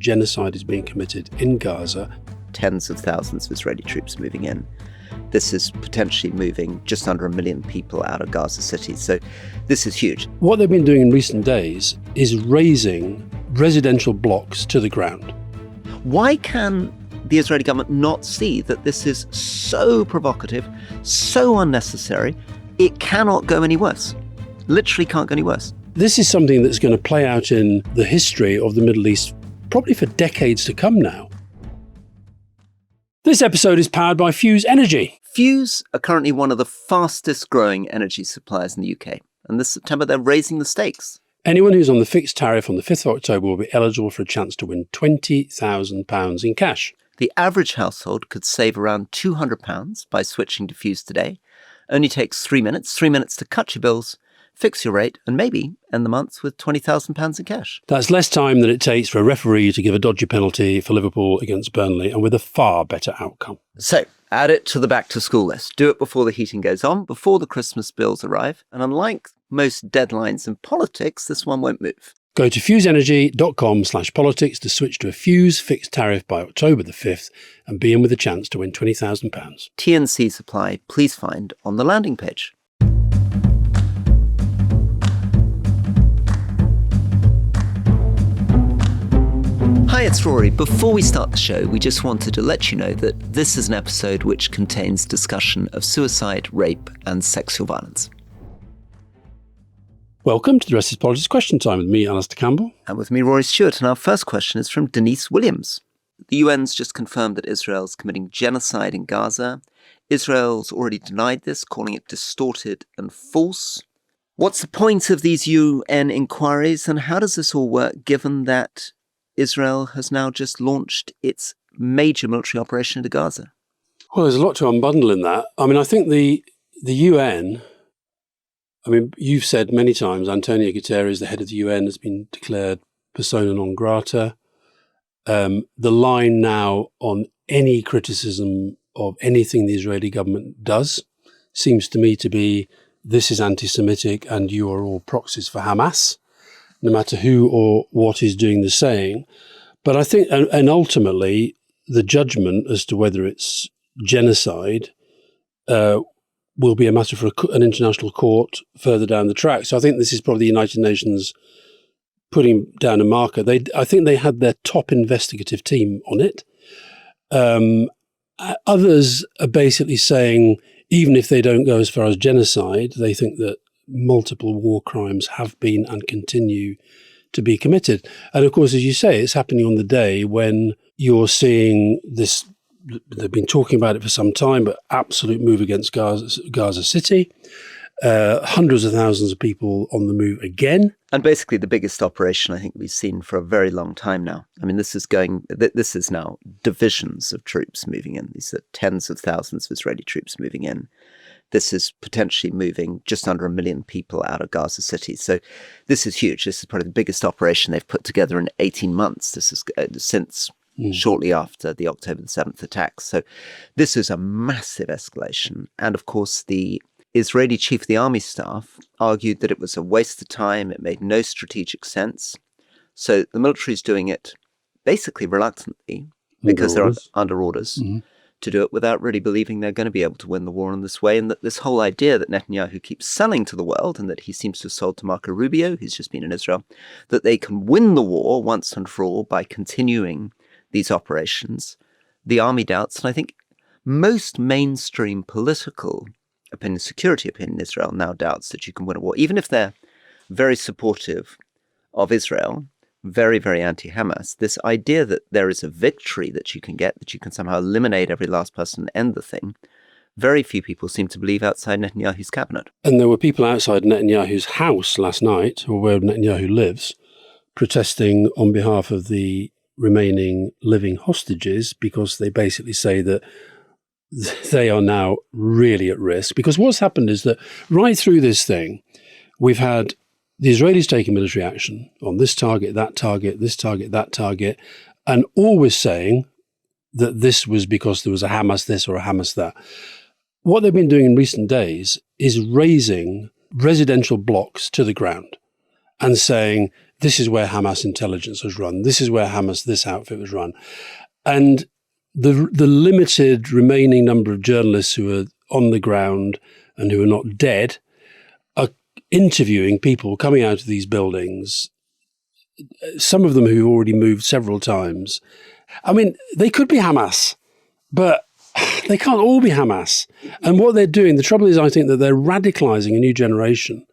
genocide is being committed in Gaza. Tens of thousands of Israeli troops moving in. This is potentially moving just under 1 million people out of Gaza City. So this is huge. What they've been doing in recent days is razing residential blocks to the ground. Why can the Israeli government not see that this is so provocative, so unnecessary, it cannot go any worse? Literally can't go any worse. This is something that's going to play out in the history of the Middle East probably for decades to come now. This episode is powered by Fuse Energy. Fuse are currently one of the fastest growing energy suppliers in the UK. And this September, they're raising the stakes. Anyone who's on the fixed tariff on the 5th of October will be eligible for a chance to win £20,000 in cash. The average household could save around £200 by switching to Fuse today. Only takes 3 minutes to cut your bills, fix your rate, and maybe end the month with £20,000 in cash. That's less time than it takes for a referee to give a dodgy penalty for Liverpool against Burnley, and with a far better outcome. So, add it to the back-to-school list. Do it before the heating goes on, before the Christmas bills arrive. And unlike most deadlines in politics, this one won't move. Go to fuseenergy.com/politics to switch to a Fuse fixed tariff by October the 5th and be in with a chance to win £20,000. TNC supply, please find on the landing page. Hi, it's Rory. Before we start the show, we just wanted to let you know that this is an episode which contains discussion of suicide, rape, and sexual violence. Welcome to the Rest is Politics Question Time with me, Alastair Campbell. And with me, Rory Stewart. And our first question is from Denise Williams. The UN's just confirmed that Israel's committing genocide in Gaza. Israel's already denied this, calling it distorted and false. What's the point of these UN inquiries, and how does this all work, given that Israel has now just launched its major military operation into Gaza? Well, there's a lot to unbundle in that. I mean, I think the UN, I mean, you've said many times, Antonio Guterres, the head of the UN, has been declared persona non grata. The line now on any criticism of anything the Israeli government does seems to me to be, this is anti-Semitic and you are all proxies for Hamas, no matter who or what is doing the saying. But I think, and ultimately, the judgment as to whether it's genocide will be a matter for an international court further down the track. So I think this is probably the United Nations putting down a marker. I think they had their top investigative team on it. Others are basically saying, even if they don't go as far as genocide, they think that multiple war crimes have been and continue to be committed. And of course, as you say, it's happening on the day when you're seeing this. They've been talking about it for some time, but absolute move against Gaza City. Hundreds of thousands of people on the move again. And basically the biggest operation I think we've seen for a very long time now. I mean, this is now divisions of troops moving in. These are tens of thousands of Israeli troops moving in. This is potentially moving just under 1 million people out of Gaza City. So this is huge. This is probably the biggest operation they've put together in 18 months. This is since shortly after the October the 7th attacks. So this is a massive escalation. And of course, the Israeli chief of the army staff argued that it was a waste of time. It made no strategic sense. So the military is doing it basically reluctantly because they're under orders. Mm-hmm. To do it without really believing they're going to be able to win the war in this way. And that this whole idea that Netanyahu keeps selling to the world, and that he seems to have sold to Marco Rubio, who's just been in Israel, that they can win the war once and for all by continuing these operations, the army doubts. And I think most mainstream political opinion, security opinion in Israel now doubts that you can win a war, even if they're very supportive of Israel, very, very anti-Hamas. This idea that there is a victory that you can get, that you can somehow eliminate every last person and end the thing, very few people seem to believe outside Netanyahu's cabinet. And there were people outside Netanyahu's house last night, or where Netanyahu lives, protesting on behalf of the remaining living hostages, because they basically say that they are now really at risk. Because what's happened is that right through this thing, we've had the Israelis taking military action on this target, that target, this target, that target, and always saying that this was because there was a Hamas this or a Hamas that. What they've been doing in recent days is razing residential blocks to the ground and saying this is where Hamas intelligence was run. This is where Hamas, this outfit was run. And the limited remaining number of journalists who are on the ground and who are not dead are interviewing people coming out of these buildings, some of them who've already moved several times. I mean, they could be Hamas, but they can't all be Hamas. And what they're doing, the trouble is, I think that they're radicalizing a new generation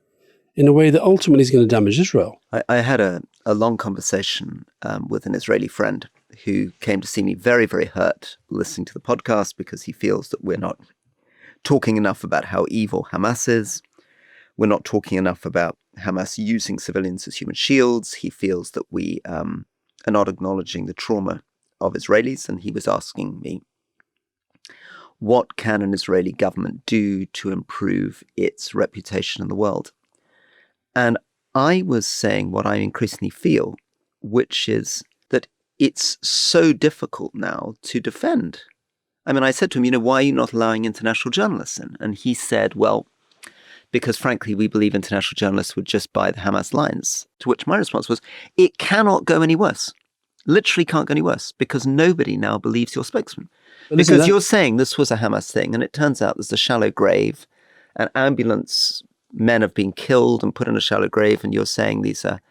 in a way that ultimately is going to damage Israel. I had a long conversation with an Israeli friend who came to see me very, very hurt listening to the podcast because he feels that we're not talking enough about how evil Hamas is. We're not talking enough about Hamas using civilians as human shields. He feels that we are not acknowledging the trauma of Israelis. And he was asking me, what can an Israeli government do to improve its reputation in the world? And I was saying what I increasingly feel, which is that it's so difficult now to defend. I mean, I said to him, why are you not allowing international journalists in? And he said, well, because frankly, we believe international journalists would just buy the Hamas lines. To which my response was, it cannot go any worse. Literally can't go any worse because nobody now believes your spokesman. Because you're saying this was a Hamas thing, and it turns out there's a shallow grave, and ambulance men have been killed and put in a shallow grave, and you're saying these are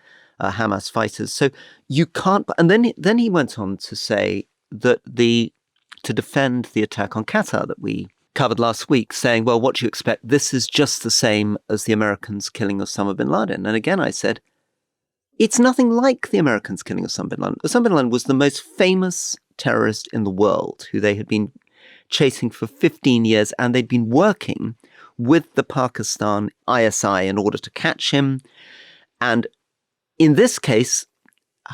Hamas fighters. So you can't. And then he went on to say that to defend the attack on Qatar that we covered last week, saying, well, what do you expect? This is just the same as the Americans killing Osama bin Laden. And again, I said, it's nothing like the Americans killing Osama bin Laden. Osama bin Laden was the most famous terrorist in the world, who they had been chasing for 15 years, and they'd been working with the Pakistan ISI in order to catch him. And in this case,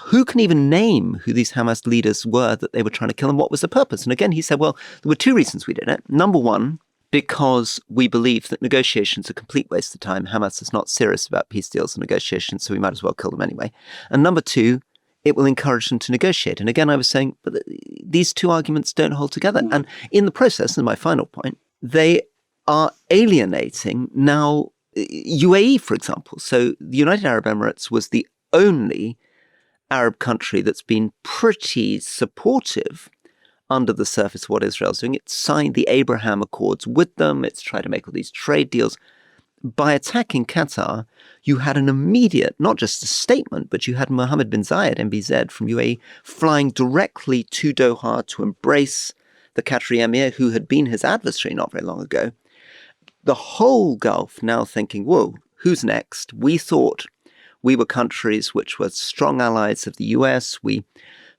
who can even name who these Hamas leaders were that they were trying to kill and what was the purpose? And again, he said, well, there were two reasons we did it. Number one, because we believe that negotiations are a complete waste of time. Hamas is not serious about peace deals and negotiations, so we might as well kill them anyway. And number two, it will encourage them to negotiate. And again, I was saying, but these two arguments don't hold together. And in the process, and my final point, they are alienating now UAE, for example. So the United Arab Emirates was the only Arab country that's been pretty supportive under the surface of what Israel's doing. It signed the Abraham Accords with them. It's tried to make all these trade deals. By attacking Qatar, you had an immediate, not just a statement, but you had Mohammed bin Zayed, MBZ from UAE, flying directly to Doha to embrace the Qatari emir, who had been his adversary not very long ago. The whole Gulf now thinking, whoa, who's next? We thought we were countries which were strong allies of the US. We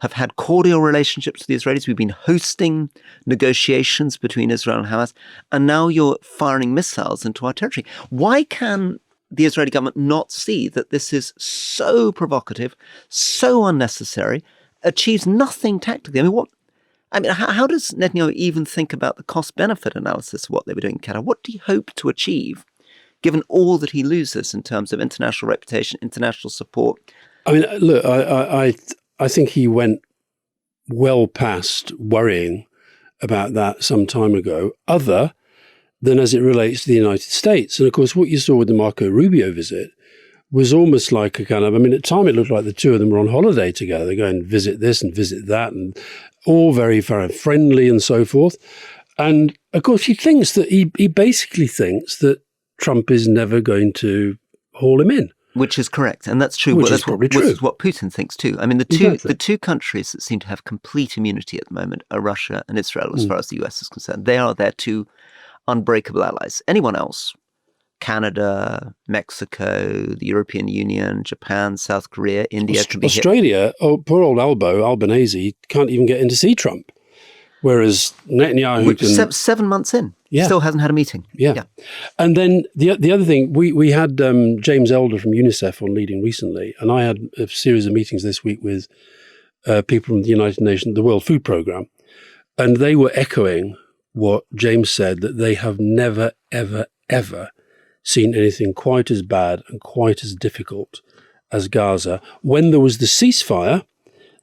have had cordial relationships with the Israelis. We've been hosting negotiations between Israel and Hamas. And now you're firing missiles into our territory. Why can the Israeli government not see that this is so provocative, so unnecessary, achieves nothing tactically? How does Netanyahu even think about the cost-benefit analysis of what they were doing in Qatar? What do you hope to achieve, given all that he loses in terms of international reputation, international support? I mean, look, I think he went well past worrying about that some time ago, other than as it relates to the United States. And of course, what you saw with the Marco Rubio visit was almost like a kind of, I mean, at the time it looked like the two of them were on holiday together. They go and visit this and visit that, and all very, very friendly and so forth. And of course, he thinks that he basically thinks that Trump is never going to haul him in. Which is correct, and that's true. Which is probably true. Which is what Putin thinks too. I mean, the two countries that seem to have complete immunity at the moment are Russia and Israel, as far as the US is concerned. They are their two unbreakable allies. Anyone else, Canada, Mexico, the European Union, Japan, South Korea, India, can be Australia. Oh, poor old Albanese can't even get in to see Trump, whereas Netanyahu 7 months in. Yeah. Still hasn't had a meeting. Yeah. And then the other thing, we had James Elder from UNICEF on Leading recently, and I had a series of meetings this week with people from the United Nations, the World Food Programme, and they were echoing what James said, that they have never, ever, ever seen anything quite as bad and quite as difficult as Gaza. When there was the ceasefire,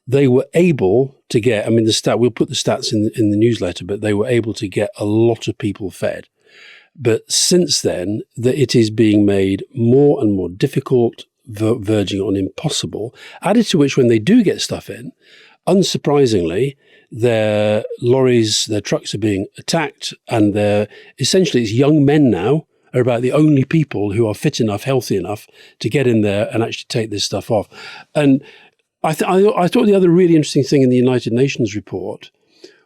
they were able to get, I mean, we'll put the stats in the newsletter, but they were able to get a lot of people fed. But since then, it is being made more and more difficult. verging on impossible. Added to which, when they do get stuff in, unsurprisingly, their lorries, their trucks are being attacked, and essentially it's young men now are about the only people who are fit enough, healthy enough to get in there and actually take this stuff off. And I thought the other really interesting thing in the United Nations report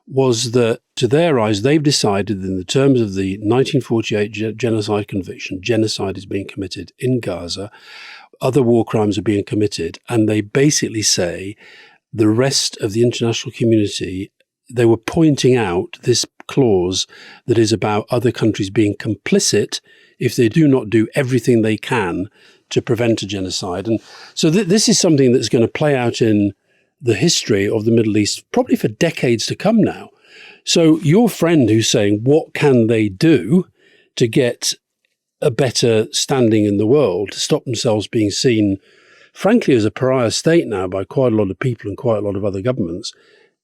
was that, to their eyes, they've decided in the terms of the 1948 genocide conviction, genocide is being committed in Gaza, other war crimes are being committed, and they basically say the rest of the international community, they were pointing out this clause that is about other countries being complicit if they do not do everything they can to prevent a genocide. And so this is something that's going to play out in the history of the Middle East, probably for decades to come now. So your friend who's saying, what can they do to get a better standing in the world, to stop themselves being seen, frankly, as a pariah state now by quite a lot of people and quite a lot of other governments,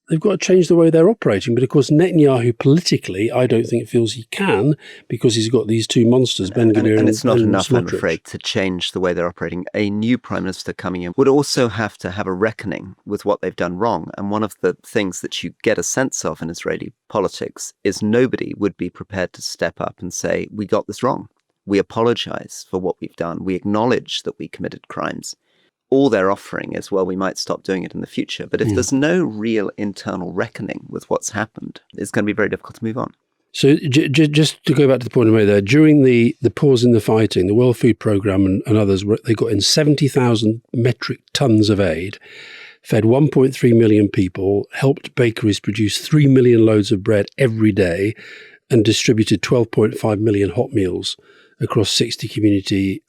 they've got to change the way they're operating. But of course, Netanyahu politically, I don't think feels he can, because he's got these two monsters, Ben-Gvir and it's not enough, I'm Smotrich. afraid, to change the way they're operating. A new prime minister coming in would also have to have a reckoning with what they've done wrong. And one of the things that you get a sense of in Israeli politics is nobody would be prepared to step up and say, we got this wrong. We apologize for what we've done. We acknowledge that we committed crimes. All they're offering is, well, we might stop doing it in the future. But if there's no real internal reckoning with what's happened, it's going to be very difficult to move on. So just to go back to the point I made there, during the pause in the fighting, the World Food Programme and others, they got in 70,000 metric tons of aid, fed 1.3 million people, helped bakeries produce 3 million loads of bread every day, and distributed 12.5 million hot meals across 60 community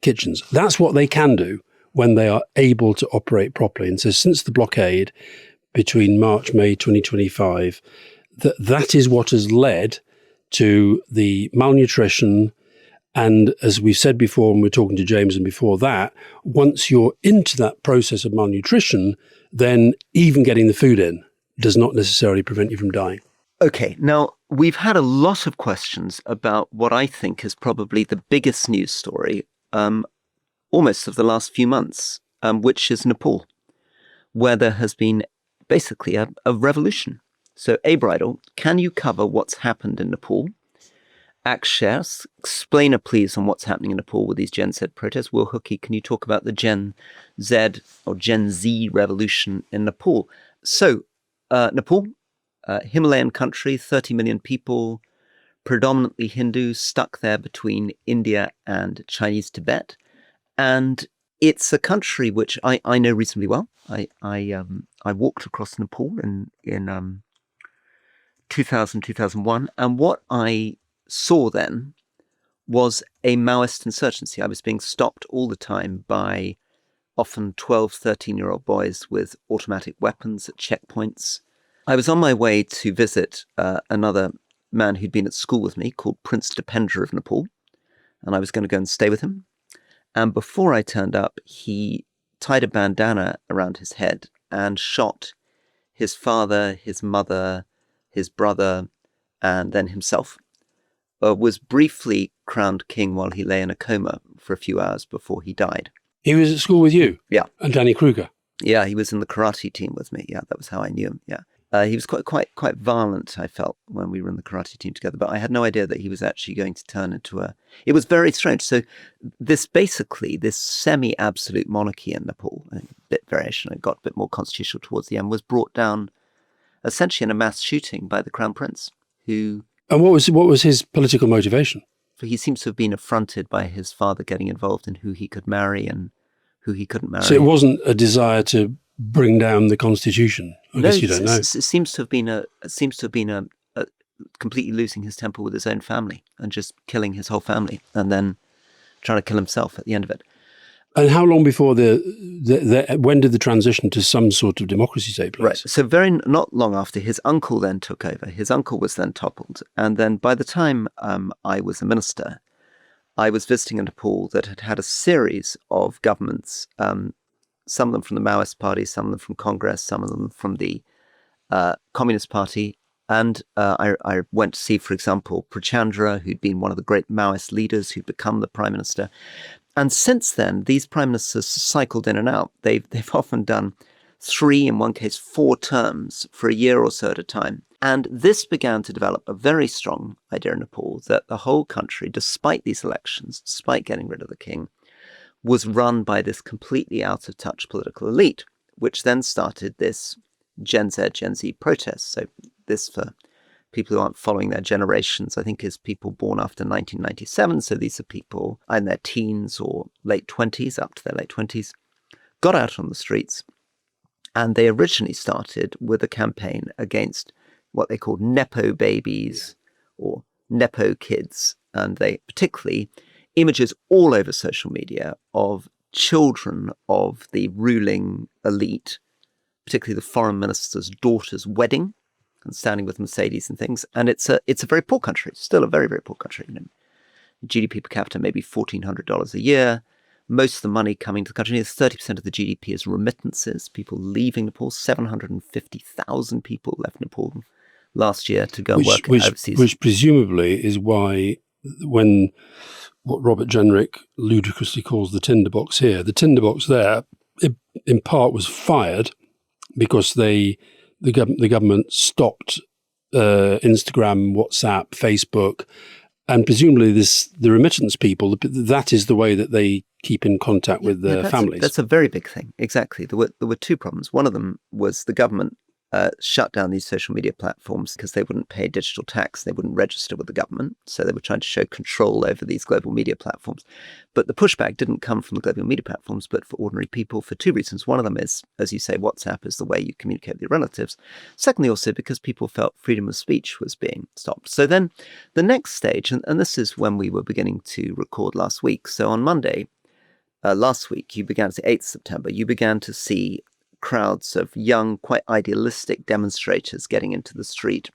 kitchens. That's what they can do when they are able to operate properly. And so since the blockade between March, May 2025, that is what has led to the malnutrition. And as we've said before, and we're talking to James, and before that, once you're into that process of malnutrition, then even getting the food in does not necessarily prevent you from dying. Okay, now we've had a lot of questions about what I think is probably the biggest news story almost of the last few months, which is Nepal, where there has been basically a revolution. So, Bridle, can you cover what's happened in Nepal? Akshay, explain please on what's happening in Nepal with these Gen Z protests. Will Hookie, can you talk about the Gen Z or Gen Z revolution in Nepal? So, Nepal, Himalayan country, 30 million people, predominantly Hindus, stuck there between India and Chinese Tibet. And it's a country which I know reasonably well. I walked across Nepal in 2000, 2001. And what I saw then was a Maoist insurgency. I was being stopped all the time by often 12, 13-year-old boys with automatic weapons at checkpoints. I was on my way to visit another man who'd been at school with me called Prince Dipendra of Nepal. And I was going to go and stay with him. And before I turned up, he tied a bandana around his head and shot his father, his mother, his brother, and then himself. Was briefly crowned king while he lay in a coma for a few hours before he died. He was at school with you? Yeah. And Danny Kruger? Yeah, he was in the karate team with me. Yeah, that was how I knew him. Yeah. He was quite violent, I felt, when we were in the karate team together. But I had no idea that he was actually going to turn into It was very strange. So this semi-absolute monarchy in Nepal, a bit variation, it got a bit more constitutional towards the end, was brought down essentially in a mass shooting by the Crown Prince, who... And what was his political motivation? He seems to have been affronted by his father getting involved in who he could marry and who he couldn't marry. So it wasn't a desire to bring down the constitution. I guess you don't know. It seems to have been a completely losing his temper with his own family and just killing his whole family and then trying to kill himself at the end of it. And how long before when did the transition to some sort of democracy take place? Right. So not long after, his uncle then took over. His uncle was then toppled. And then by the time I was a minister, I was visiting a Nepal that had had a series of governments, some of them from the Maoist Party, some of them from Congress, some of them from the Communist Party. And I went to see, for example, Prachandra, who'd been one of the great Maoist leaders, who'd become the prime minister. And since then, these prime ministers cycled in and out. They've often done 3, in one case 4 terms for a year or so at a time. And this began to develop a very strong idea in Nepal that the whole country, despite these elections, despite getting rid of the king, was run by this completely out-of-touch political elite, which then started this Gen Z protest. So this, for people who aren't following their generations, I think is people born after 1997. So these are people in their teens or late 20s, up to their late 20s, got out on the streets. And they originally started with a campaign against what they called Nepo babies or Nepo kids. And they particularly images all over social media of children of the ruling elite, particularly the foreign minister's daughter's wedding, and standing with Mercedes and things. And it's a very poor country, still a very, very poor country. GDP per capita maybe $1,400 a year. Most of the money coming to the country, 30% of the GDP is remittances, people leaving Nepal. 750,000 people left Nepal last year to go and work overseas. Which presumably is why when what Robert Jenrick ludicrously calls the tinderbox here, the tinderbox there, in part was fired because the government stopped Instagram, WhatsApp, Facebook, and presumably the remittance people, that is the way that they keep in contact with their families. That's a very big thing. Exactly. There were 2 problems. One of them was the government shut down these social media platforms because they wouldn't pay digital tax. They wouldn't register with the government. So they were trying to show control over these global media platforms. But the pushback didn't come from the global media platforms, but for ordinary people for 2 reasons. One of them is, as you say, WhatsApp is the way you communicate with your relatives. Secondly, also because people felt freedom of speech was being stopped. So then the next stage, and this is when we were beginning to record last week. So on Monday, last week, 8th September, you began to see crowds of young, quite idealistic demonstrators getting into the street,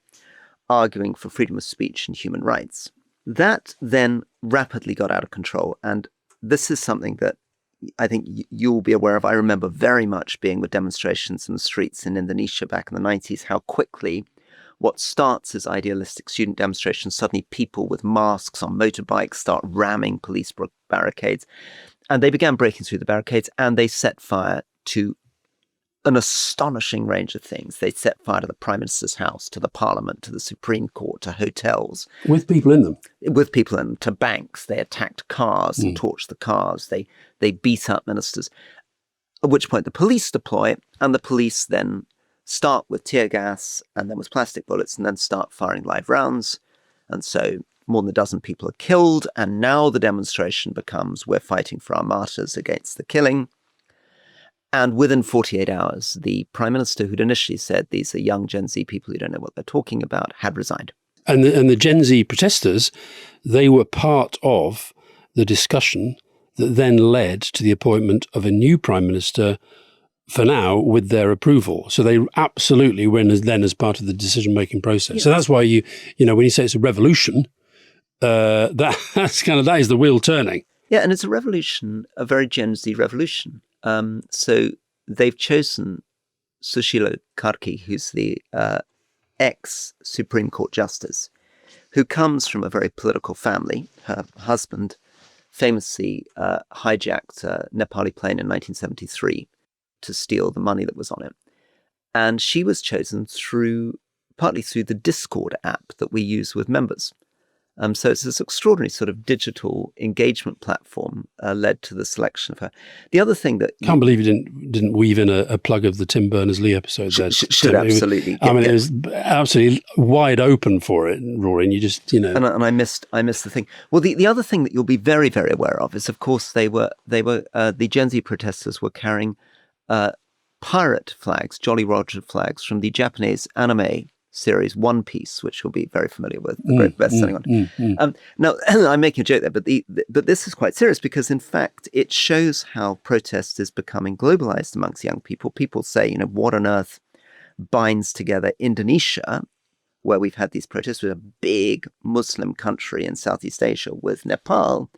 arguing for freedom of speech and human rights. That then rapidly got out of control. And this is something that I think you'll be aware of. I remember very much being with demonstrations in the streets in Indonesia back in the 90s, how quickly what starts as idealistic student demonstrations, suddenly people with masks on motorbikes start ramming police barricades. And they began breaking through the barricades and they set fire to an astonishing range of things. They set fire to the Prime Minister's house, to the Parliament, to the Supreme Court, to hotels. With people in them? With people in them, to banks. They attacked cars and torched the cars. They beat up ministers. At which point the police deploy, and the police then start with tear gas and then with plastic bullets and then start firing live rounds. And so more than a dozen people are killed. And now the demonstration becomes, we're fighting for our martyrs against the killing. And within 48 hours, the Prime Minister, who'd initially said these are young Gen Z people who don't know what they're talking about, had resigned. And the Gen Z protesters, they were part of the discussion that then led to the appointment of a new Prime Minister, for now, with their approval. So they absolutely were then as part of the decision-making process. Yeah. So that's why you know, when you say it's a revolution, that is the wheel turning. Yeah, and it's a revolution, a very Gen Z revolution. So they've chosen Sushila Karki, who's the ex-Supreme Court Justice, who comes from a very political family. Her husband famously hijacked a Nepali plane in 1973 to steal the money that was on it. And she was chosen partly through the Discord app that we use with members. So it's this extraordinary sort of digital engagement platform led to the selection of her. The other thing that... Can't believe you didn't weave in a plug of the Tim Berners-Lee episode there. Should absolutely. It was absolutely wide open for it, Rory, and you just, you know... And I missed the thing. Well, the other thing that you'll be very, very aware of is, of course, the Gen Z protesters were carrying pirate flags, Jolly Roger flags from the Japanese anime series One Piece, which you'll be very familiar with, the great best-selling one. Now, I'm making a joke there, but this is quite serious because, in fact, it shows how protest is becoming globalized amongst young people. People say, you know, what on earth binds together Indonesia, where we've had these protests, with a big Muslim country in Southeast Asia, with Nepal,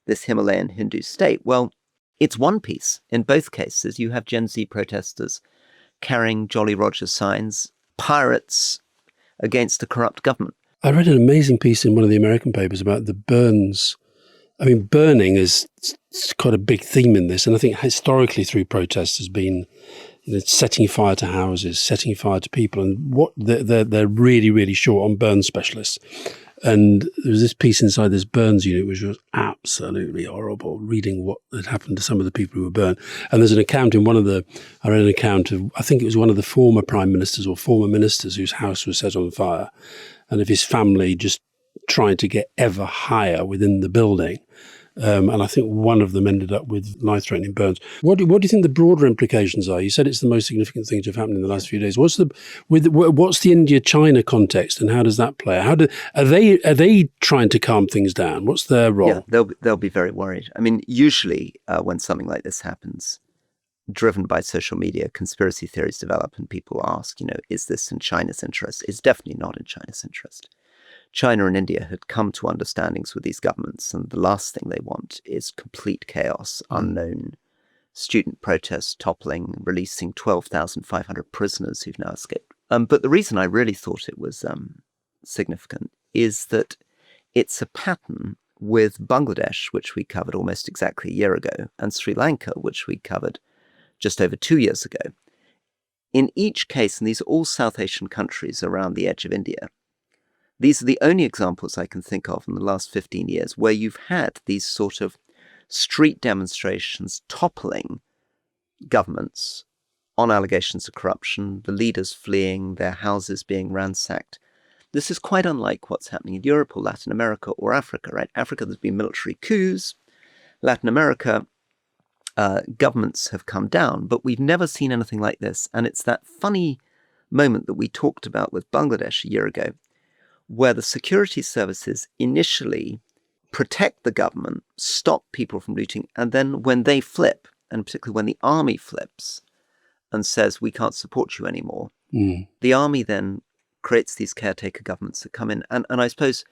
this Himalayan Hindu state? Well, it's One Piece. In both cases, you have Gen Z protesters carrying Jolly Roger signs, pirates against a corrupt government. I read an amazing piece in one of the American papers about the Burns I mean, burning is quite a big theme in this. And I think historically through protests has been setting fire to houses, setting fire to people. And what they're really, really short on burn specialists. And there was this piece inside this burns unit, which was absolutely horrible, reading what had happened to some of the people who were burned. And there's an account in I read an account of, I think it was one of the former prime ministers or former ministers whose house was set on fire. And of his family just trying to get ever higher within the building. And I think one of them ended up with life-threatening burns. What do you think the broader implications are? You said it's the most significant thing to have happened in the last few days. What's the India-China context, and how does that play? Are they trying to calm things down? What's their role? Yeah, they'll be very worried. I mean, usually when something like this happens, driven by social media, conspiracy theories develop, and people ask, is this in China's interest? It's definitely not in China's interest. China and India had come to understandings with these governments, and the last thing they want is complete chaos, unknown student protests toppling, releasing 12,500 prisoners who've now escaped. But the reason I really thought it was significant is that it's a pattern with Bangladesh, which we covered almost exactly a year ago, and Sri Lanka, which we covered just over 2 years ago. In each case, and these are all South Asian countries around the edge of India, these are the only examples I can think of in the last 15 years where you've had these sort of street demonstrations toppling governments on allegations of corruption, the leaders fleeing, their houses being ransacked. This is quite unlike what's happening in Europe or Latin America or Africa, right? Africa, there's been military coups. Latin America, governments have come down, but we've never seen anything like this. And it's that funny moment that we talked about with Bangladesh a year ago, where the security services initially protect the government, stop people from looting, and then when they flip, and particularly when the army flips and says, we can't support you anymore, the army then creates these caretaker governments that come in. And I suppose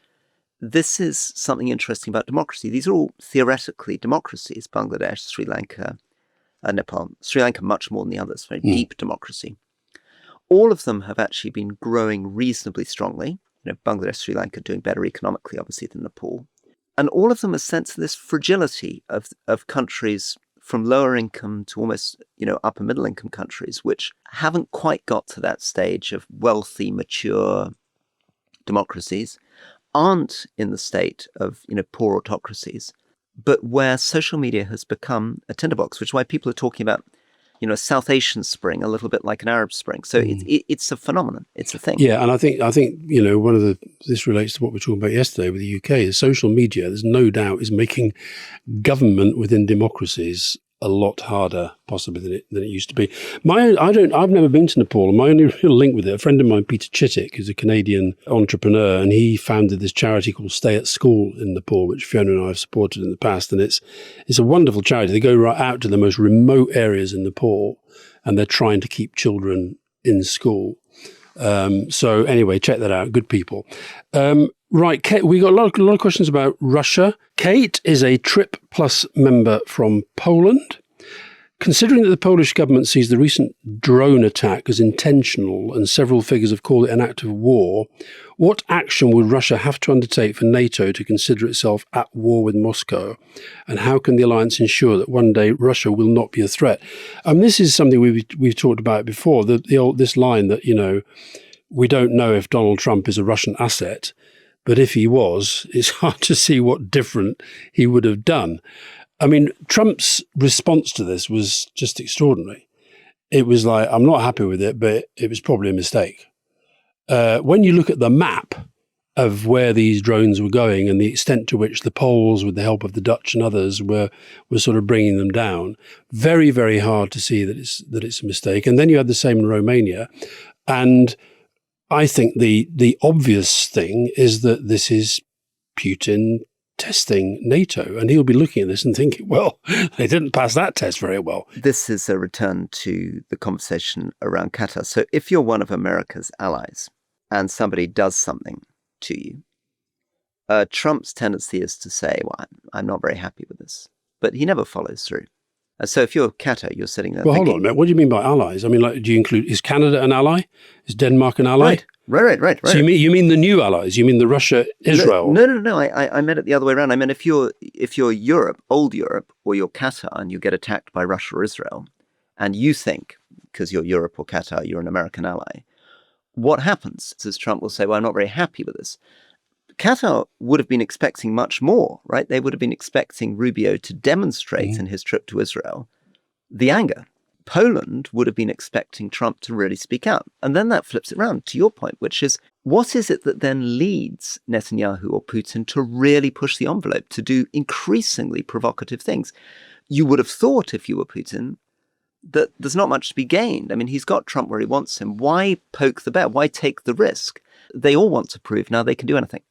this is something interesting about democracy. These are all theoretically democracies, Bangladesh, Sri Lanka, Nepal. Sri Lanka much more than the others, very deep democracy. All of them have actually been growing reasonably strongly. Bangladesh, Sri Lanka doing better economically, obviously, than Nepal. And all of them a sense of this fragility of countries from lower income to almost, upper middle income countries, which haven't quite got to that stage of wealthy, mature democracies, aren't in the state of, poor autocracies, but where social media has become a tinderbox, which is why people are talking about a South Asian spring, a little bit like an Arab spring. So it's a phenomenon. It's a thing. Yeah, and I think this relates to what we were talking about yesterday with the UK. The social media, there's no doubt, is making government within democracies a lot harder, possibly, than it used to be. I've never been to Nepal, and my only real link with it, a friend of mine, Peter Chittick, who's a Canadian entrepreneur, and he founded this charity called Stay at School in Nepal, which Fiona and I have supported in the past, and it's a wonderful charity. They go right out to the most remote areas in Nepal, and they're trying to keep children in school. So anyway, check that out. Good people. Right, Kate, we got a lot of questions about Russia. Kate is a TRIP Plus member from Poland. Considering that the Polish government sees the recent drone attack as intentional and several figures have called it an act of war, what action would Russia have to undertake for NATO to consider itself at war with Moscow? And how can the alliance ensure that one day Russia will not be a threat? This is something we've talked about before, this line that, we don't know if Donald Trump is a Russian asset, but if he was, it's hard to see what different he would have done. I mean, Trump's response to this was just extraordinary. It was like, I'm not happy with it, but it was probably a mistake. When you look at the map of where these drones were going and the extent to which the Poles, with the help of the Dutch and others, were sort of bringing them down, very, very hard to see that it's a mistake. And then you had the same in Romania. And I think the obvious thing is that this is Putin testing NATO, and he'll be looking at this and thinking, well, they didn't pass that test very well. This is a return to the conversation around Qatar. So if you're one of America's allies and somebody does something to you, Trump's tendency is to say, well, I'm not very happy with this, but he never follows through. So if you're Qatar, you're sitting there. Well, hold on a minute. What do you mean by allies? I mean, do you include, is Canada an ally? Is Denmark an ally? Right. Right. So you mean the new allies? You mean the Russia, Israel? No. I meant it the other way around. I mean, if you're Europe, old Europe, or you're Qatar, and you get attacked by Russia or Israel, and you think, because you're Europe or Qatar, you're an American ally, what happens is Trump will say, well, I'm not very happy with this. Qatar would have been expecting much more, right? They would have been expecting Rubio to demonstrate in his trip to Israel the anger. Poland would have been expecting Trump to really speak out. And then that flips it around to your point, which is, what is it that then leads Netanyahu or Putin to really push the envelope, to do increasingly provocative things? You would have thought, if you were Putin, that there's not much to be gained. I mean, he's got Trump where he wants him. Why poke the bear? Why take the risk? They all want to prove now they can do anything.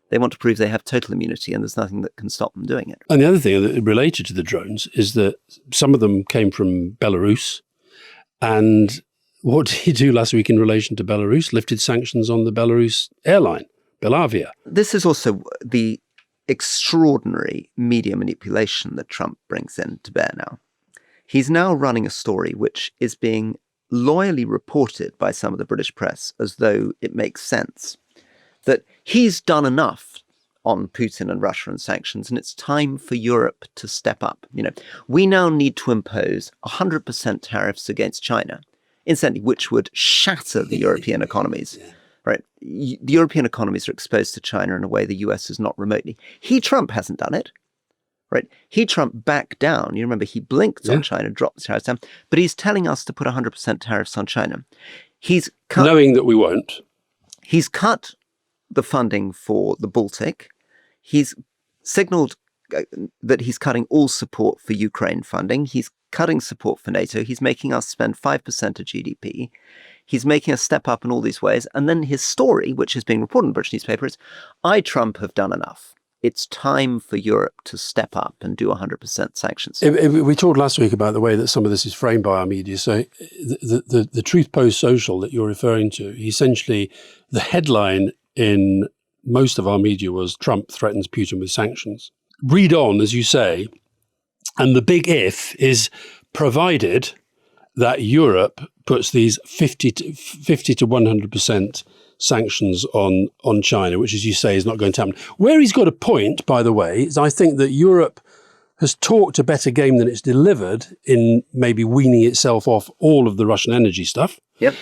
They want to prove they have total immunity and there's nothing that can stop them doing it. And the other thing that related to the drones is that some of them came from Belarus. And what did he do last week in relation to Belarus? Lifted sanctions on the Belarus airline, Belavia. This is also the extraordinary media manipulation that Trump brings in to bear now. He's now running a story which is being loyally reported by some of the British press as though it makes sense, that he's done enough on Putin and Russia and sanctions, and it's time for Europe to step up. You know, we now need to impose 100% tariffs against China, incidentally, which would shatter the European economies. Right? The European economies are exposed to China in a way the US is not remotely. Trump hasn't done it. Right? Trump backed down. You remember he blinked on China, dropped the tariffs down, but he's telling us to put 100% tariffs on China. He's cut, knowing that we won't. He's cut the funding for the Baltic. He's signaled that he's cutting all support for Ukraine funding. He's cutting support for NATO. He's making us spend 5% of GDP. He's making us step up in all these ways. And then his story, which is being reported in British newspapers, I, Trump, have done enough. It's time for Europe to step up and do 100% sanctions. We talked last week about the way that some of this is framed by our media. So the Truth Post Social that you're referring to, essentially the headline in most of our media was Trump threatens Putin with sanctions. Read on, as you say, and the big if is provided that Europe puts these 50 to 100% sanctions on China, which, as you say, is not going to happen. Where he's got a point, by the way, is I think that Europe has talked a better game than it's delivered in maybe weaning itself off all of the Russian energy stuff. Yep.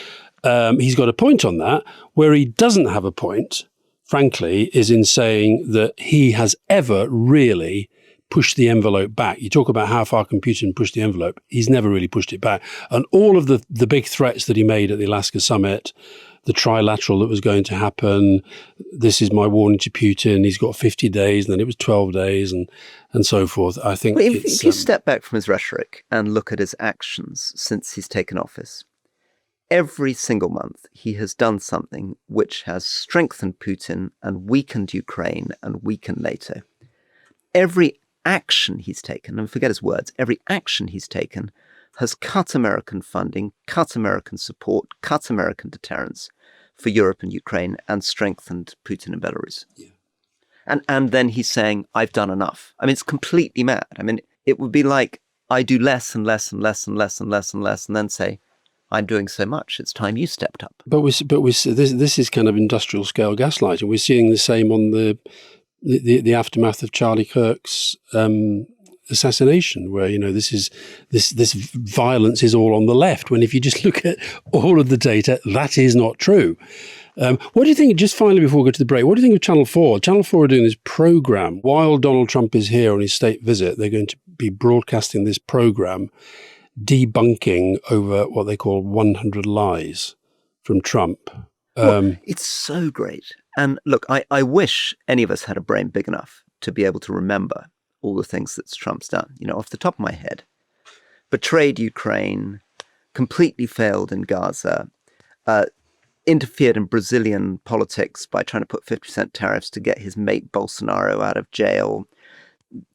He's got a point on that. Where he doesn't have a point, frankly, is in saying that he has ever really pushed the envelope back. You talk about how far can Putin push the envelope. He's never really pushed it back. And all of the big threats that he made at the Alaska summit, the trilateral that was going to happen, this is my warning to Putin, he's got 50 days, and then it was 12 days, and so forth. I think if you step back from his rhetoric and look at his actions since he's taken office, every single month he has done something which has strengthened Putin and weakened Ukraine and weakened NATO. Every action he's taken, and forget his words, every action he's taken has cut American funding, cut American support, cut American deterrence for Europe and Ukraine, and strengthened Putin and Belarus. Yeah. And then he's saying, I've done enough. I mean, it's completely mad. I mean, it would be like, I do less and less and less and less and less and less, and then say, I'm doing so much, it's time you stepped up. But this is kind of industrial scale gaslighting. We're seeing the same on the aftermath of Charlie Kirk's assassination, where, you know, this violence is all on the left, when if you just look at all of the data, that is not true. What do you think, just finally before we go to the break, what do you think of Channel 4? Channel 4 are doing this program. While Donald Trump is here on his state visit, they're going to be broadcasting this program debunking over what they call 100 lies from Trump. It's so great. And look, I wish any of us had a brain big enough to be able to remember all the things that Trump's done. You know, off the top of my head, betrayed Ukraine, completely failed in Gaza, interfered in Brazilian politics by trying to put 50% tariffs to get his mate Bolsonaro out of jail,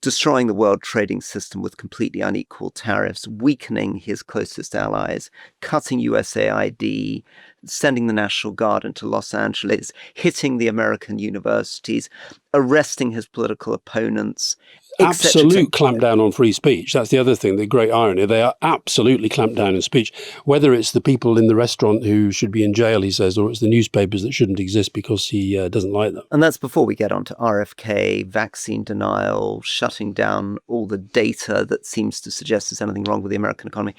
destroying the world trading system with completely unequal tariffs, weakening his closest allies, cutting USAID, sending the National Guard into Los Angeles, hitting the American universities, arresting his political opponents. absolute clampdown on free speech. That's the other thing, the great irony. They are absolutely clamped down in speech, whether it's the people in the restaurant who should be in jail, he says, or it's the newspapers that shouldn't exist because he doesn't like them. And that's before we get on to RFK, vaccine denial, shutting down all the data that seems to suggest there's anything wrong with the American economy.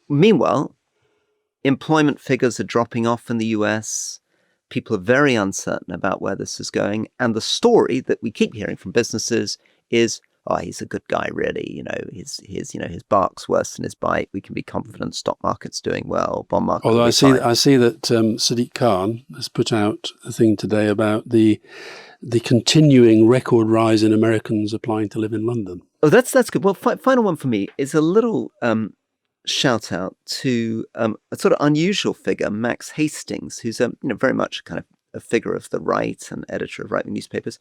Meanwhile, employment figures are dropping off in the US. People are very uncertain about where this is going. And the story that we keep hearing from businesses is, oh, he's a good guy, really. His bark's worse than his bite. We can be confident. Stock market's doing well. Bond market. Although I see that Sadiq Khan has put out a thing today about the continuing record rise in Americans applying to live in London. Oh, that's good. Well, final one for me is a little shout out to a sort of unusual figure, Max Hastings, who's very much kind of a figure of the right and editor of right-wing newspapers,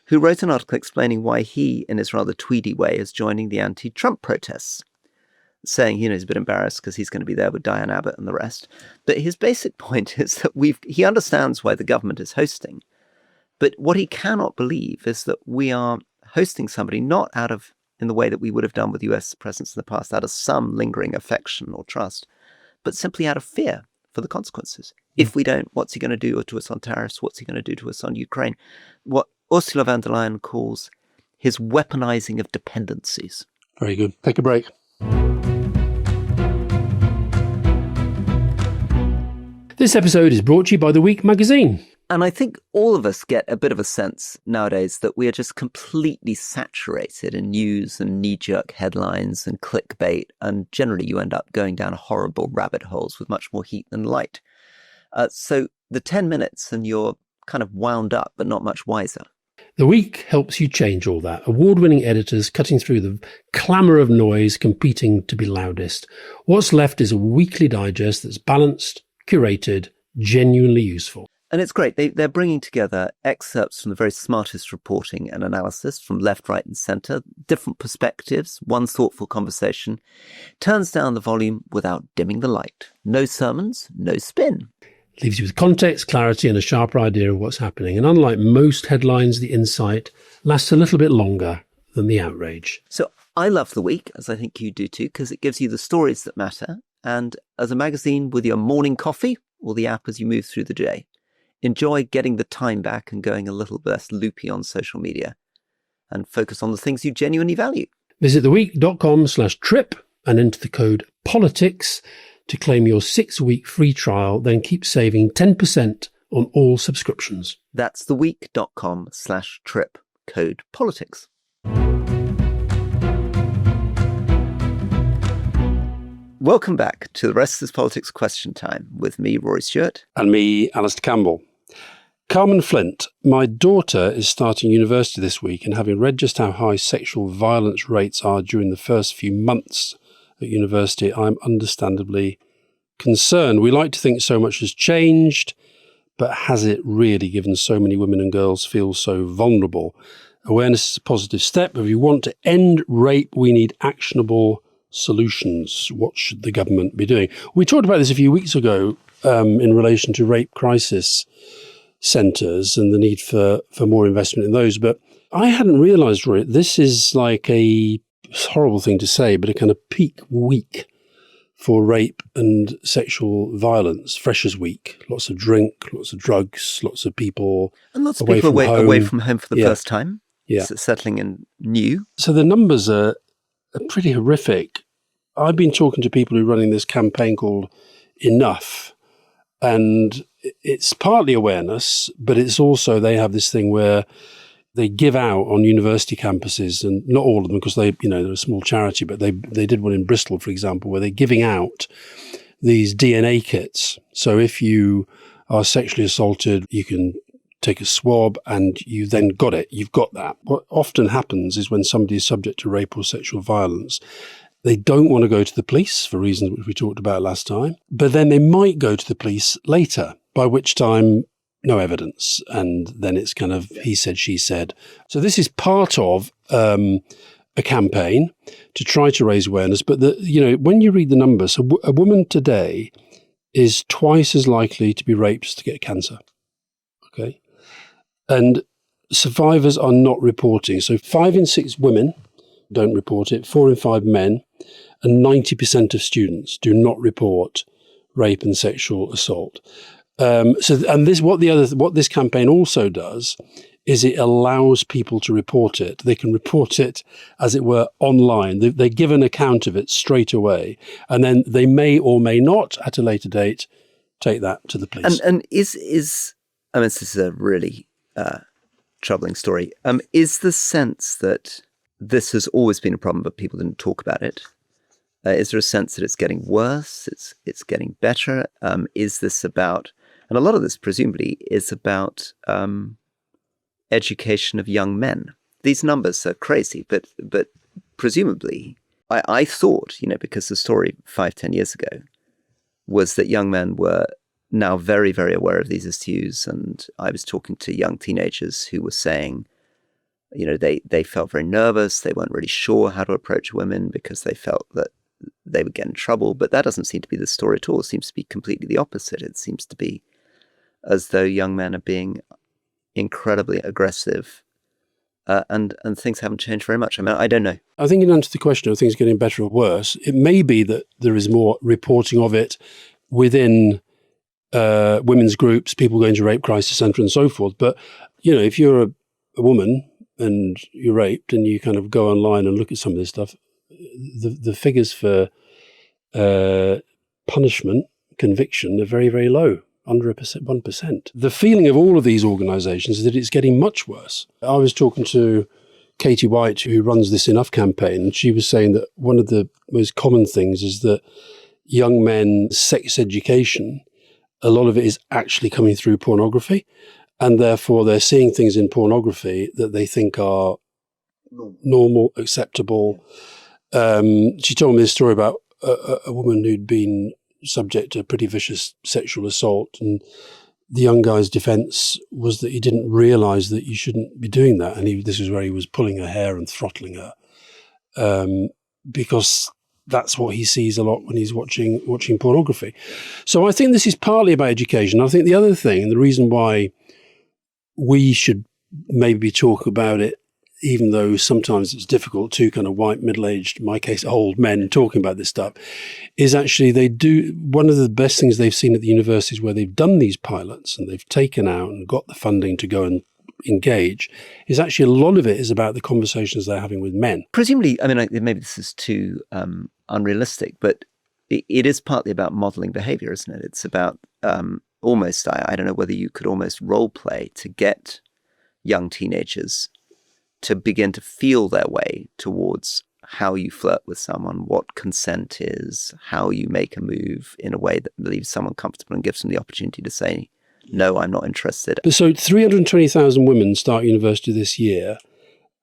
who wrote an article explaining why he, in his rather tweedy way, is joining the anti-Trump protests, saying, he's a bit embarrassed because he's going to be there with Diane Abbott and the rest. But his basic point is that he understands why the government is hosting, but what he cannot believe is that we are hosting somebody not in the way that we would have done with US presence in the past, out of some lingering affection or trust, but simply out of fear for the consequences. If we don't, what's he going to do to us on tariffs? What's he going to do to us on Ukraine? What Ursula von der Leyen calls his weaponizing of dependencies. Very good. Take a break. This episode is brought to you by The Week magazine. And I think all of us get a bit of a sense nowadays that we are just completely saturated in news and knee-jerk headlines and clickbait, and generally you end up going down horrible rabbit holes with much more heat than light. So the 10 minutes and you're kind of wound up, but not much wiser. The Week helps you change all that. Award-winning editors cutting through the clamour of noise, competing to be loudest. What's left is a weekly digest that's balanced, curated, genuinely useful. And it's great. They're bringing together excerpts from the very smartest reporting and analysis from left, right and centre, different perspectives, one thoughtful conversation. Turns down the volume without dimming the light. No sermons, no spin. Leaves you with context, clarity and a sharper idea of what's happening. And unlike most headlines, the insight lasts a little bit longer than the outrage. So I love The Week, as I think you do too, because it gives you the stories that matter. And as a magazine with your morning coffee or the app as you move through the day, enjoy getting the time back and going a little less loopy on social media and focus on the things you genuinely value. Visit theweek.com/trip and enter the code POLITICS to claim your 6-week free trial, then keep saving 10% on all subscriptions. That's theweek.com/trip, code POLITICS. Welcome back to the Rest of This Politics Question Time with me, Rory Stewart. And me, Alastair Campbell. Carmen Flint, my daughter is starting university this week, and having read just how high sexual violence rates are during the first few months at university, I'm understandably concerned. We like to think so much has changed, but has it really, given so many women and girls feel so vulnerable? Awareness is a positive step, but if we want to end rape, we need actionable solutions. What should the government be doing? We talked about this a few weeks ago in relation to rape crisis centres and the need for more investment in those. But I hadn't realised, Rory, this is like a horrible thing to say, but a kind of peak week for rape and sexual violence. Freshers' Week, lots of drink, lots of drugs, lots of people and lots of people away from home for the first time. Yeah, settling in new. So the numbers are pretty horrific. I've been talking to people who are running this campaign called Enough, and it's partly awareness, but it's also they have this thing where they give out on university campuses, and not all of them because they're a small charity, but they did one in Bristol, for example, where they're giving out these DNA kits. So if you are sexually assaulted, you can take a swab and you then got it. You've got that. What often happens is when somebody is subject to rape or sexual violence, they don't want to go to the police for reasons which we talked about last time, but then they might go to the police later, by which time no evidence. And then it's kind of he said, she said. So this is part of a campaign to try to raise awareness. But when you read the numbers, a woman today is twice as likely to be raped as to get cancer. Okay. And survivors are not reporting. So 5 in 6 women don't report it, 4 in 5 men, and 90% of students do not report rape and sexual assault. What this campaign also does is it allows people to report it. They can report it, as it were, online. They give an account of it straight away, and then they may or may not, at a later date, take that to the police. And is I mean, this is a really troubling story. Is the sense that this has always been a problem, but people didn't talk about it? Is there a sense that it's getting worse? It's getting better? Is this about, and a lot of this presumably is about education of young men. These numbers are crazy, but presumably, I thought, because the story 5-10 years ago was that young men were now very, very aware of these issues. And I was talking to young teenagers who were saying, they felt very nervous. They weren't really sure how to approach women because they felt that they would get in trouble. But that doesn't seem to be the story at all. It seems to be completely the opposite. It seems to be as though young men are being incredibly aggressive, and things haven't changed very much. I mean, I don't know. I think in answer to the question of things getting better or worse, it may be that there is more reporting of it within women's groups, people going to rape crisis centre and so forth. But, if you're a woman and you're raped and you kind of go online and look at some of this stuff, the figures for punishment, conviction are very, very low. Under 1%. The feeling of all of these organisations is that it's getting much worse. I was talking to Katie White, who runs this Enough campaign, and she was saying that one of the most common things is that young men's sex education, a lot of it is actually coming through pornography, and therefore they're seeing things in pornography that they think are normal, acceptable. She told me this story about a woman who'd been subject to pretty vicious sexual assault, and the young guy's defence was that he didn't realise that you shouldn't be doing that, and this is where he was pulling her hair and throttling her, because that's what he sees a lot when he's watching pornography. So I think this is partly about education. I think the other thing, and the reason why we should maybe talk about it, even though sometimes it's difficult to kind of white, middle-aged, in my case, old men talking about this stuff, is actually one of the best things they've seen at the universities where they've done these pilots and they've taken out and got the funding to go and engage, is actually a lot of it is about the conversations they're having with men. Presumably, I mean, maybe this is too unrealistic, but it is partly about modelling behaviour, isn't it? It's about almost, I don't know whether you could almost role play to get young teenagers to begin to feel their way towards how you flirt with someone, what consent is, how you make a move in a way that leaves someone comfortable and gives them the opportunity to say, no, I'm not interested. So 320,000 women start university this year,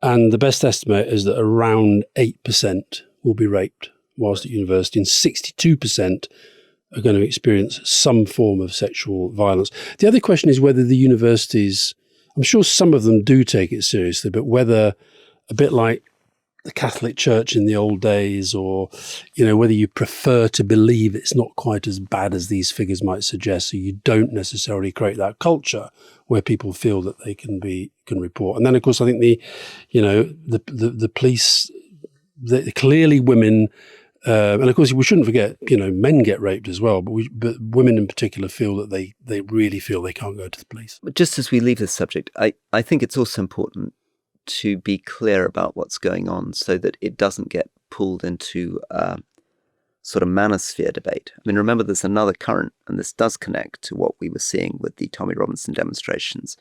and the best estimate is that around 8% will be raped whilst at university, and 62% are going to experience some form of sexual violence. The other question is whether the universities, I'm sure some of them do take it seriously, but whether, a bit like the Catholic Church in the old days, or, whether you prefer to believe it's not quite as bad as these figures might suggest, so you don't necessarily create that culture where people feel that they can report. And then, of course, I think the police, clearly women, and of course we shouldn't forget, men get raped as well, but women in particular feel that they really feel they can't go to the police. But just as we leave this subject, I think it's also important to be clear about what's going on so that it doesn't get pulled into a sort of manosphere debate. I mean, remember, there's another current, and this does connect to what we were seeing with the Tommy Robinson demonstrations,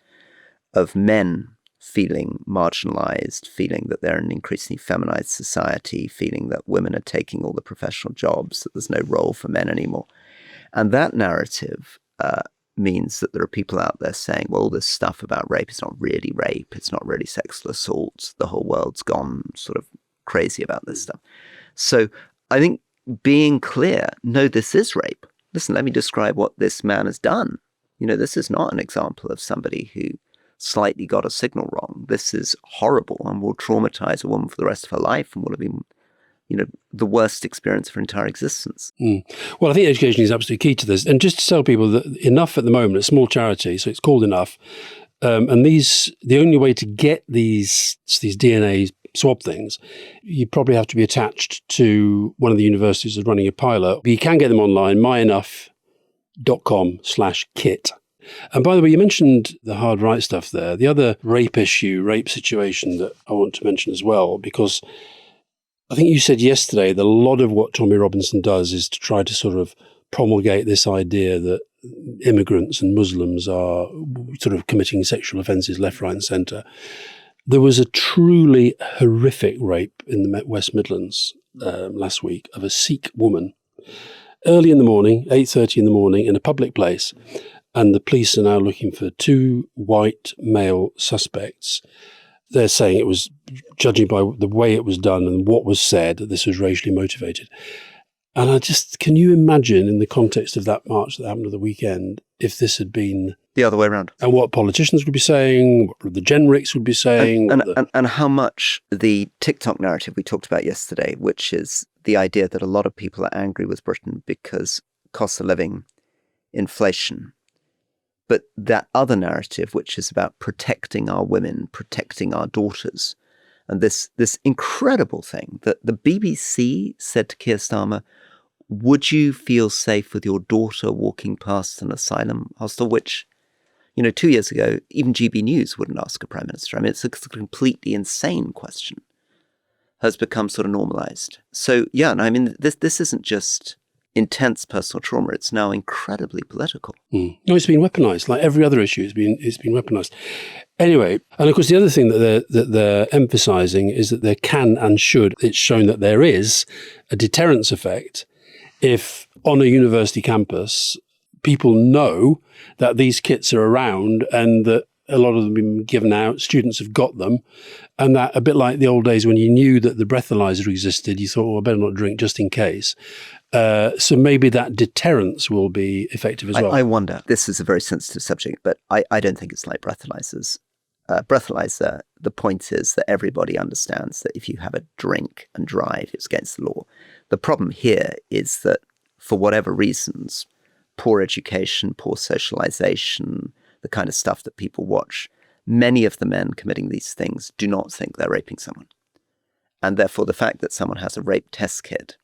of men feeling marginalized, feeling that they're an increasingly feminized society, feeling that women are taking all the professional jobs, that there's no role for men anymore. And that narrative means that there are people out there saying, well, all this stuff about rape is not really rape, it's not really sexual assault, the whole world's gone sort of crazy about this stuff. So I think being clear, no, this is rape. Listen, let me describe what this man has done. This is not an example of somebody who slightly got a signal wrong. This is horrible and will traumatize a woman for the rest of her life and will have been, the worst experience of her entire existence. Well, I think education is absolutely key to this. And just to tell people that Enough at the moment, a small charity, so it's called Enough. And the only way to get these DNA swab things, you probably have to be attached to one of the universities that's running a pilot. But you can get them online, myenough.com/kit. And by the way, you mentioned the hard right stuff there. The other rape situation that I want to mention as well, because I think you said yesterday that a lot of what Tommy Robinson does is to try to sort of promulgate this idea that immigrants and Muslims are sort of committing sexual offences left, right and centre. There was a truly horrific rape in the West Midlands last week of a Sikh woman early in the morning, 8:30 in the morning, in a public place. And the police are now looking for 2 white male suspects. They're saying it was, judging by the way it was done and what was said, that this was racially motivated. And can you imagine in the context of that march that happened at the weekend, if this had been the other way around? And what politicians would be saying, what the generics would be saying. And how much the TikTok narrative we talked about yesterday, which is the idea that a lot of people are angry with Britain because cost of living, inflation. But that other narrative, which is about protecting our women, protecting our daughters, and this incredible thing that the BBC said to Keir Starmer, would you feel safe with your daughter walking past an asylum hostel? Which, 2 years ago, even GB News wouldn't ask a prime minister. I mean, it's a completely insane question. Has become sort of normalized. So, this isn't just intense personal trauma. It's now incredibly political. No, it's been weaponized. Like every other issue, it's been weaponized. Anyway, and of course, the other thing that they're emphasizing is that there can and should. It's shown that there is a deterrence effect if on a university campus people know that these kits are around and that a lot of them have been given out, students have got them, and that a bit like the old days when you knew that the breathalyzer existed, you thought, I better not drink just in case. So maybe that deterrence will be effective as well. I wonder. This is a very sensitive subject, but I don't think it's like breathalyzers. Breathalyzer, the point is that everybody understands that if you have a drink and drive, it's against the law. The problem here is that for whatever reasons, poor education, poor socialization, the kind of stuff that people watch, many of the men committing these things do not think they're raping someone. And therefore, the fact that someone has a rape test kit,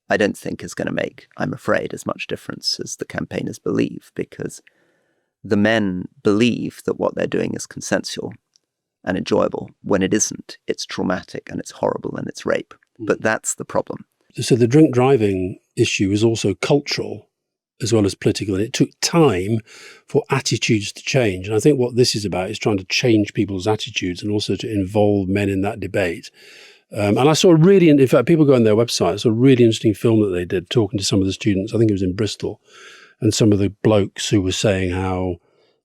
I don't think is going to make, I'm afraid, as much difference as the campaigners believe, because the men believe that what they're doing is consensual and enjoyable. When it isn't, it's traumatic and it's horrible and it's rape. But that's the problem. So the drink driving issue is also cultural as well as political, and it took time for attitudes to change. And I think what this is about is trying to change people's attitudes and also to involve men in that debate. And I saw in fact, people go on their website, I saw a really interesting film that they did talking to some of the students, I think it was in Bristol, and some of the blokes who were saying how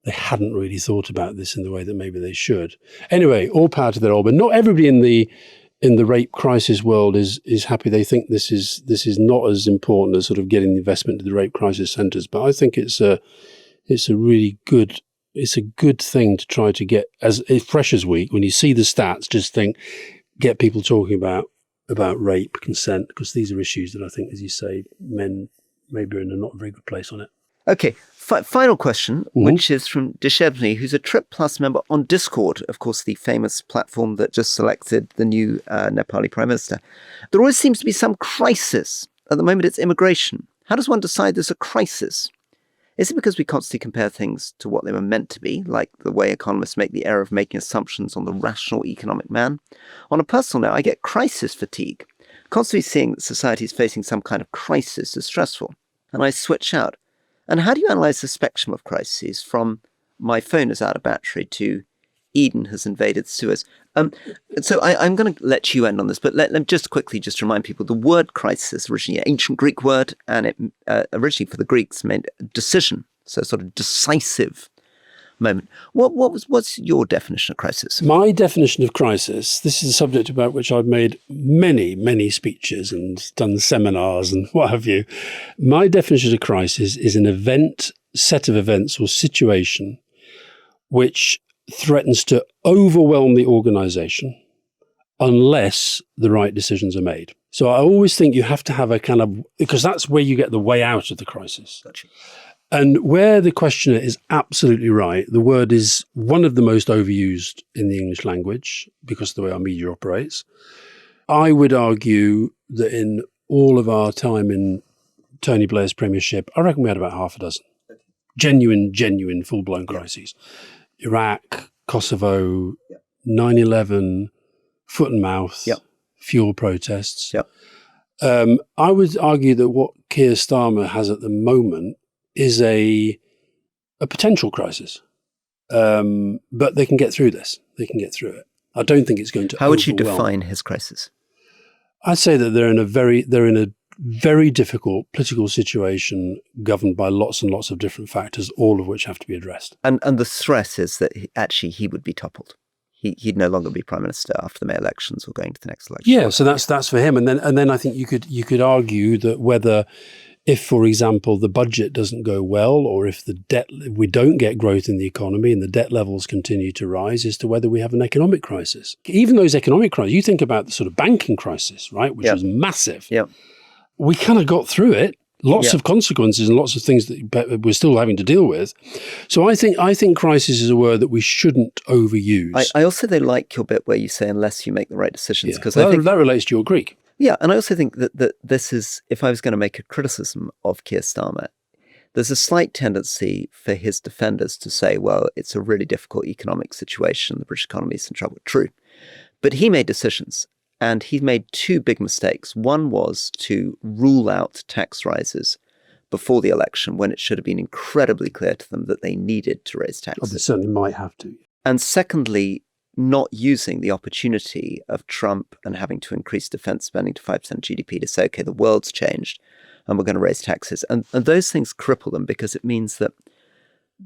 they hadn't really thought about this in the way that maybe they should. Anyway, all power to their own, but not everybody in the rape crisis world is happy. They think this is not as important as sort of getting the investment to the rape crisis centres. But I think it's a really good, it's a good thing to try to get as fresh as week. When you see the stats, just get people talking about rape, consent, because these are issues that I think, as you say, men maybe are in a not very good place on it. Okay, final question, which is from Deshebni, who's a Trip Plus member on Discord, of course, the famous platform that just selected the new Nepali Prime Minister. There always seems to be some crisis. At the moment, it's immigration. How does one decide there's a crisis? Is it because we constantly compare things to what they were meant to be, like the way economists make the error of making assumptions on the rational economic man? On a personal note, I get crisis fatigue. Constantly seeing that society is facing some kind of crisis is stressful, and I switch out. And how do you analyze the spectrum of crises from my phone is out of battery to Eden has invaded Suez? So I'm going to let you end on this, but let me just quickly remind people, the word crisis, originally an ancient Greek word, and it originally for the Greeks meant decision, so sort of decisive moment. What's your definition of crisis? My definition of crisis, this is a subject about which I've made many, many speeches and done seminars and what have you. My definition of crisis is an event, set of events or situation which threatens to overwhelm the organisation unless the right decisions are made. So I always think you have to have a kind of, because that's where you get the way out of the crisis. Gotcha. And where the questioner is absolutely right, the word is one of the most overused in the English language because of the way our media operates. I would argue that in all of our time in Tony Blair's premiership, I reckon we had about half a dozen. Genuine, full-blown crises. Iraq, Kosovo, 9/11, foot and mouth, fuel protests. I would argue that what Keir Starmer has at the moment is a potential crisis. But they can get through this. They can get through it. I don't think it's going to How would you overwhelm. define his crisis? I'd say that they're in a very difficult political situation governed by lots and lots of different factors, all of which have to be addressed. And the threat is that he would be toppled. He'd no longer be prime minister after the May elections or going to the next election. Yeah, so that's for him. And then I think you could argue that whether, if, for example, the budget doesn't go well, or if we don't get growth in the economy and the debt levels continue to rise, as to whether we have an economic crisis. Even those economic crises, you think about the sort of banking crisis, right, which was massive. Yeah. We kind of got through it. Lots of consequences and lots of things that we're still having to deal with. So I think crisis is a word that we shouldn't overuse. I also like your bit where you say unless you make the right decisions, because I think that relates to your Greek. Yeah, and I also think that this is, if I was going to make a criticism of Keir Starmer, there's a slight tendency for his defenders to say, well, it's a really difficult economic situation, the British economy is in trouble. True. But he made decisions. And he made two big mistakes. One was to rule out tax rises before the election when it should have been incredibly clear to them that they needed to raise taxes. Oh, they certainly might have to. And secondly, not using the opportunity of Trump and having to increase defense spending to 5% of GDP to say, okay, the world's changed and we're going to raise taxes. And those things cripple them because it means that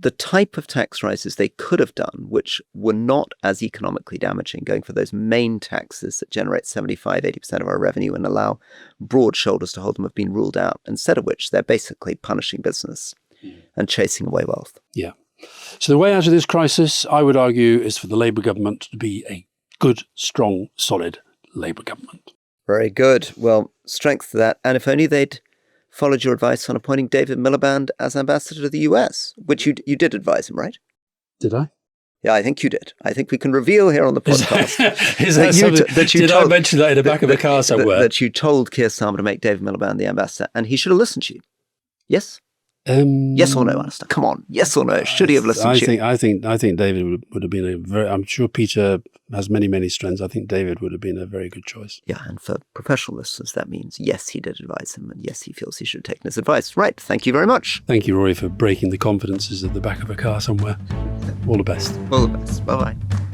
the type of tax rises they could have done, which were not as economically damaging, going for those main taxes that generate 75-80% of our revenue and allow broad shoulders to hold them, have been ruled out, instead of which they're basically punishing business and chasing away wealth. Yeah. So the way out of this crisis, I would argue, is for the Labour government to be a good, strong, solid Labour government. Very good. Well, strength to that. And if only they'd followed your advice on appointing David Miliband as ambassador to the US, which you did advise him, right? Did I? Yeah, I think you did. I think we can reveal here on the podcast Did I mention that in the back of a car somewhere? That you told Keir Starmer to make David Miliband the ambassador, and he should have listened to you. Yes? Yes or no, Alastair? Come on. Yes or no? Should he have listened to you? I think David would have been I'm sure Peter has many strengths. I think David would have been a very good choice. Yeah, and for professional listeners, that means yes, he did advise him, and yes, he feels he should have taken his advice. Right. Thank you very much. Thank you, Rory, for breaking the confidences at the back of a car somewhere. All the best. All the best. Bye-bye.